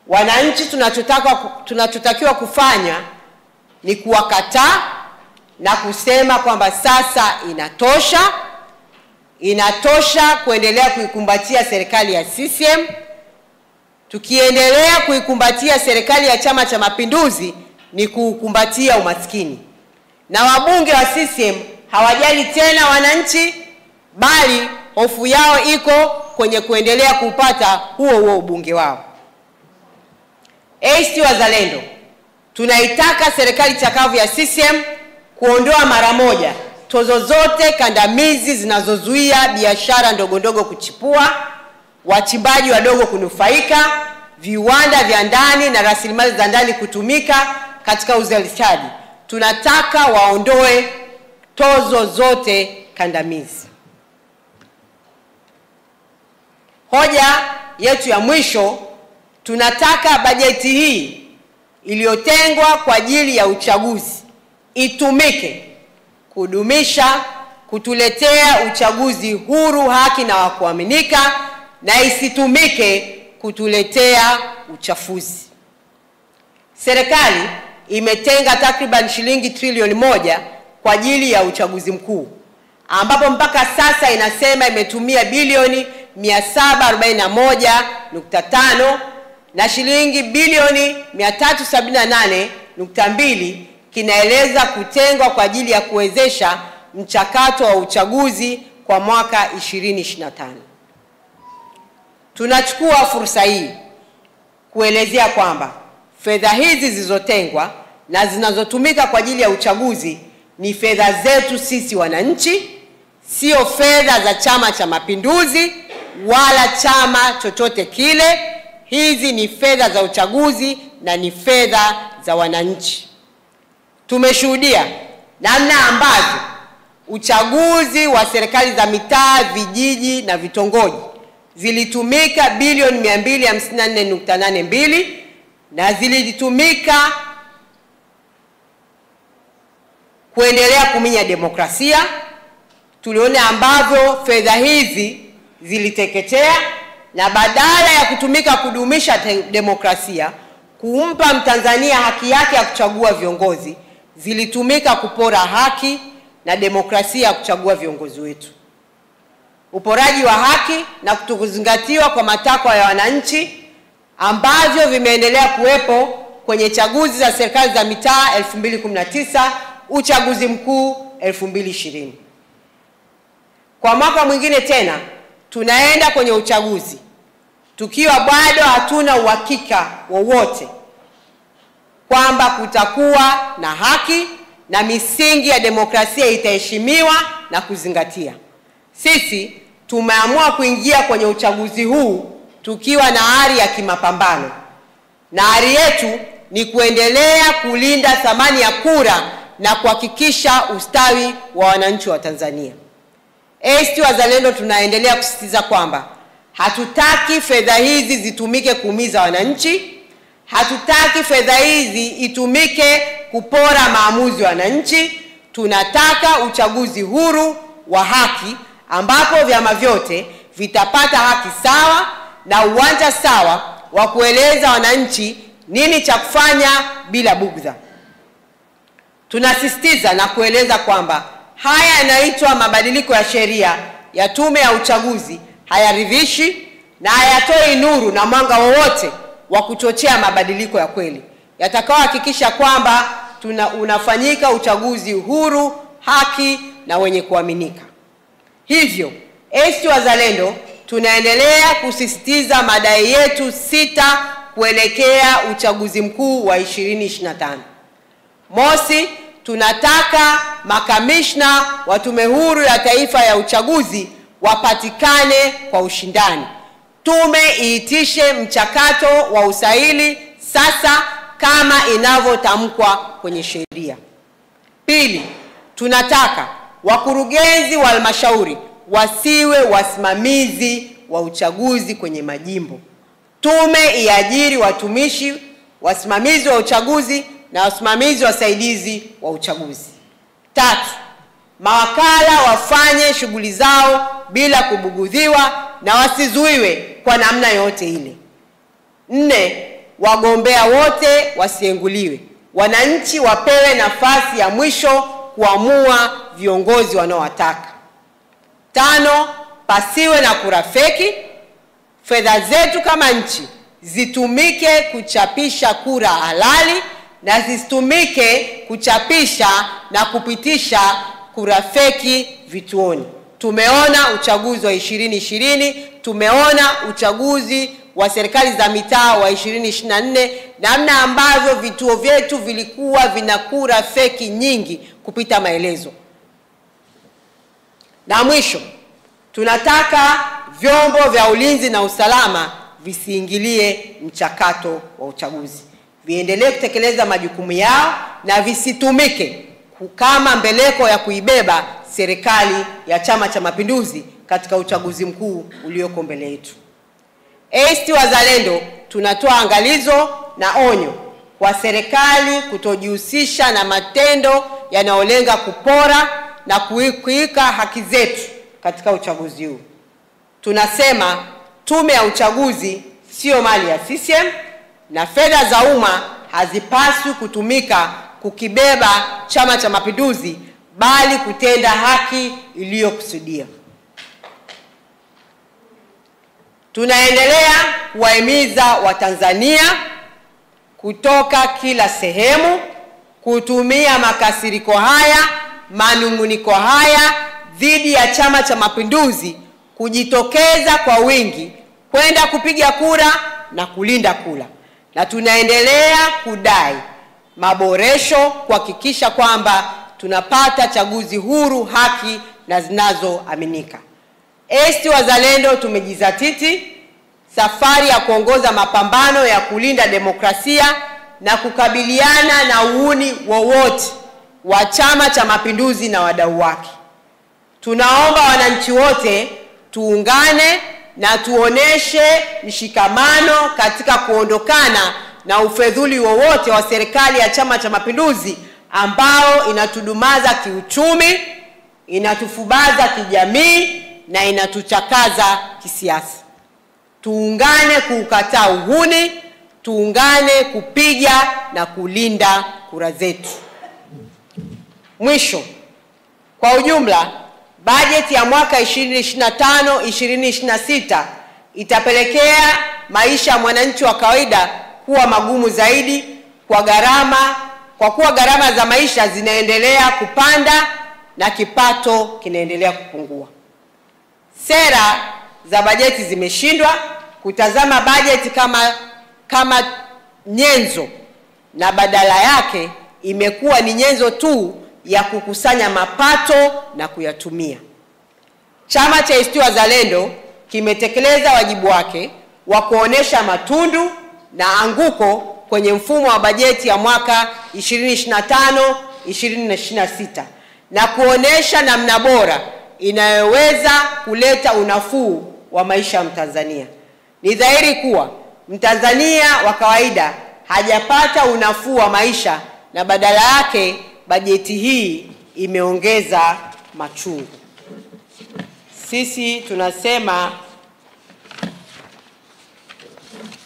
Wananchi tunachotakiwa kufanya ni kuwakataa na kusema kwamba sasa inatosha kuendelea kuikumbatia serikali ya CCM. Tukiendelea kuikumbatia serikali ya Chama cha Mapinduzi ni kukumbatia umaskini. Na wabunge wa CCM hawajali tena wananchi, bali hofu yao iko kwenye kuendelea kupata huo ubunge wao. ACT Wazalendo tunaitaka serikali chakavu ya CCM kuondoa mara moja tozo zote kandamizi zinazozuia biashara ndogondogo kuchipua, wachimbaji wadogo kunufaika, viwanda vya ndani na rasilimali za ndani kutumika katika uzalishaji. Tunataka waondoe tozo zote kandamizi. Hoja yetu ya mwisho, tunataka bajeti hii iliyotengwa kwa ajili ya uchaguzi itumike kutuletea uchaguzi huru, haki na wa kuaminika, na isitumike kutuletea uchafuzi. Serikali imetenga takriban shilingi trilioni 1 kwa ajili ya uchaguzi mkuu, ambapo mpaka sasa inasema imetumia bilioni 741.5 na shilingi bilioni 378.2 kinaeleza kutengwa kwa ajili ya kuwezesha mchakato wa uchaguzi kwa mwaka 2025. Tunachukua fursa hii kuelezea kwamba fedha hizi zilizotengwa na zinazotumika kwa ajili ya uchaguzi ni fedha zetu sisi wananchi, sio fedha za Chama cha Mapinduzi wala chama chochote kile. Hizi ni fedha za uchaguzi na ni fedha za wananchi. Tumeshuhudia namna ambavyo uchaguzi wa serikali za mitaa, vijiji na vitongoji zilitumika bilioni 254.82 na zilitumika kuendelea kuminya demokrasia. Tuliona ambavyo fedha hizi ziliteketea, na badala ya kutumika kudumisha demokrasia, kumpa Mtanzania haki yake ya kuchagua viongozi, zilitumika kupora haki na demokrasia ya kuchagua viongozi wetu. Uporaji wa haki na kutokuzingatiwa kwa matakwa ya wananchi ambavyo vimeendelea kuwepo kwenye chaguzi za serikali za mitaa 2019, uchaguzi mkuu 2020. Kwa mwaka mwingine tena tunaenda kwenye uchaguzi tukiwa bado hatuna uhakika wowote kwamba kutakuwa na haki na misingi ya demokrasia itaheshimiwa na kuzingatia. Sisi tumeamua kuingia kwenye uchaguzi huu tukiwa na ari ya kimapambano, na ari yetu ni kuendelea kulinda thamani ya kura na kuhakikisha ustawi wa wananchi wa Tanzania. ACT Wazalendo tunaendelea kusisitiza kwamba hatutaki fedha hizi zitumike kuumiza wananchi, hatutaki fedha hizi itumike kupora maamuzi wa wananchi. Tunataka uchaguzi huru wa haki ambapo vyama vyote vitapata haki sawa na uwanja sawa wa kueleza wananchi nini cha kufanya bila bugdha. Tunasisitiza na kueleza kwamba haya yanaitwa mabadiliko ya sheria ya Tume ya Uchaguzi hayaridhishi na hayatoi nuru na mwanga wowote wa kuchochea mabadiliko ya kweli yatakayohakikisha kwamba unafanyika uchaguzi huru, haki na wenye kuaminika. Hivyo, ACT Wazalendo tunaendelea kusisitiza madai yetu 6 kuelekea uchaguzi mkuu wa 2025. Mosi, tunataka makamishna wa Tume Huru ya Taifa ya Uchaguzi wapatikane kwa ushindani. Tume iitishe mchakato wa usaili sasa kama inavyotamkwa kwenye sheria. Pili, tunataka wakurugenzi wa halmashauri wasiwe wasimamizi wa uchaguzi kwenye majimbo. Tume iajiri watumishi wasimamizi wa uchaguzi na wasimamizi wasaidizi wa uchaguzi. Tatu, mawakala wafanye shughuli zao bila kubugudhiwa na wasizuiwe kwa namna yote ile. 4, wagombea wote wasienguliwe. Wananchi wapewe nafasi ya mwisho kuamua viongozi wanaowataka. 5, pasiwe na kura feki. Fedha zetu kama nchi zitumike kuchapisha kura halali na zisitumike kuchapisha na kupitisha kura feki vituoni. Tumeona uchaguzi wa 2020, tumeona uchaguzi wa serikali za mitaa wa 2024, namna ambavyo vituo vyetu vilikuwa vina kura feki nyingi kupita maelezo. Na mwisho, tunataka vyombo vya ulinzi na usalama visiingilie mchakato wa uchaguzi. Viendelee kutekeleza majukumu yao na visitumike kama mbeleko ya kuibeba serikali ya Chama cha Mapinduzi katika uchaguzi mkuu ulioko mbele yetu. ACT Wazalendo tunatoa angalizo na onyo kwa serikali kutojihusisha na matendo yanayolenga kupora na kukiuka haki zetu katika uchaguzi huu. Tunasema tume ya uchaguzi sio mali ya CCM na fedha za umma hazipaswi kutumika kukibeba Chama cha Mapinduzi, bali kutenda haki iliyokusudia. Tunaendelea kuwahimiza Watanzania kutoka kila sehemu kutumia makasiriko haya, manunguniko haya dhidi ya Chama cha Mapinduzi, kujitokeza kwa wingi kwenda kupiga kura na kulinda kura. Na tunaendelea kudai maboresho kuhakikisha kwamba tunapata chaguzi huru, haki na zinazoaminika. ACT Wazalendo tumejizatiti safari ya kuongoza mapambano ya kulinda demokrasia na kukabiliana na uhuni wowote wa Chama cha Mapinduzi na wadau wake. Tunaomba wananchi wote tuungane na tuoneshe mshikamano katika kuondokana na ufedhuli wowote wa serikali ya Chama cha Mapinduzi ambao inatudumaza kiuchumi, inatufubaza kijamii na inatuchakaza kisiasa. Tuungane kukataa uhuni, tuungane kupiga na kulinda kura zetu. Mwisho, kwa ujumla, bajeti ya mwaka 2025-2026 itapelekea maisha ya mwananchi wa kawaida kuwa magumu zaidi kwa kuwa gharama za maisha zinaendelea kupanda na kipato kinaendelea kupungua. Sera za bajeti zimeshindwa kutazama bajeti kama nyenzo, na badala yake imekuwa ni nyenzo tu ya kukusanya mapato na kuyatumia. Chama cha ACT Wazalendo kimetekeleza wajibu wake wa kuonesha matundu na anguko kwenye mfumo wa bajeti ya mwaka 2025-2026 na kuonesha namna bora inayoweza kuleta unafuu wa maisha ya Mtanzania. Ni dhahiri kuwa Mtanzania wa kawaida hajapata unafuu wa maisha, na badala yake bajeti hii imeongeza machungu. Sisi tunasema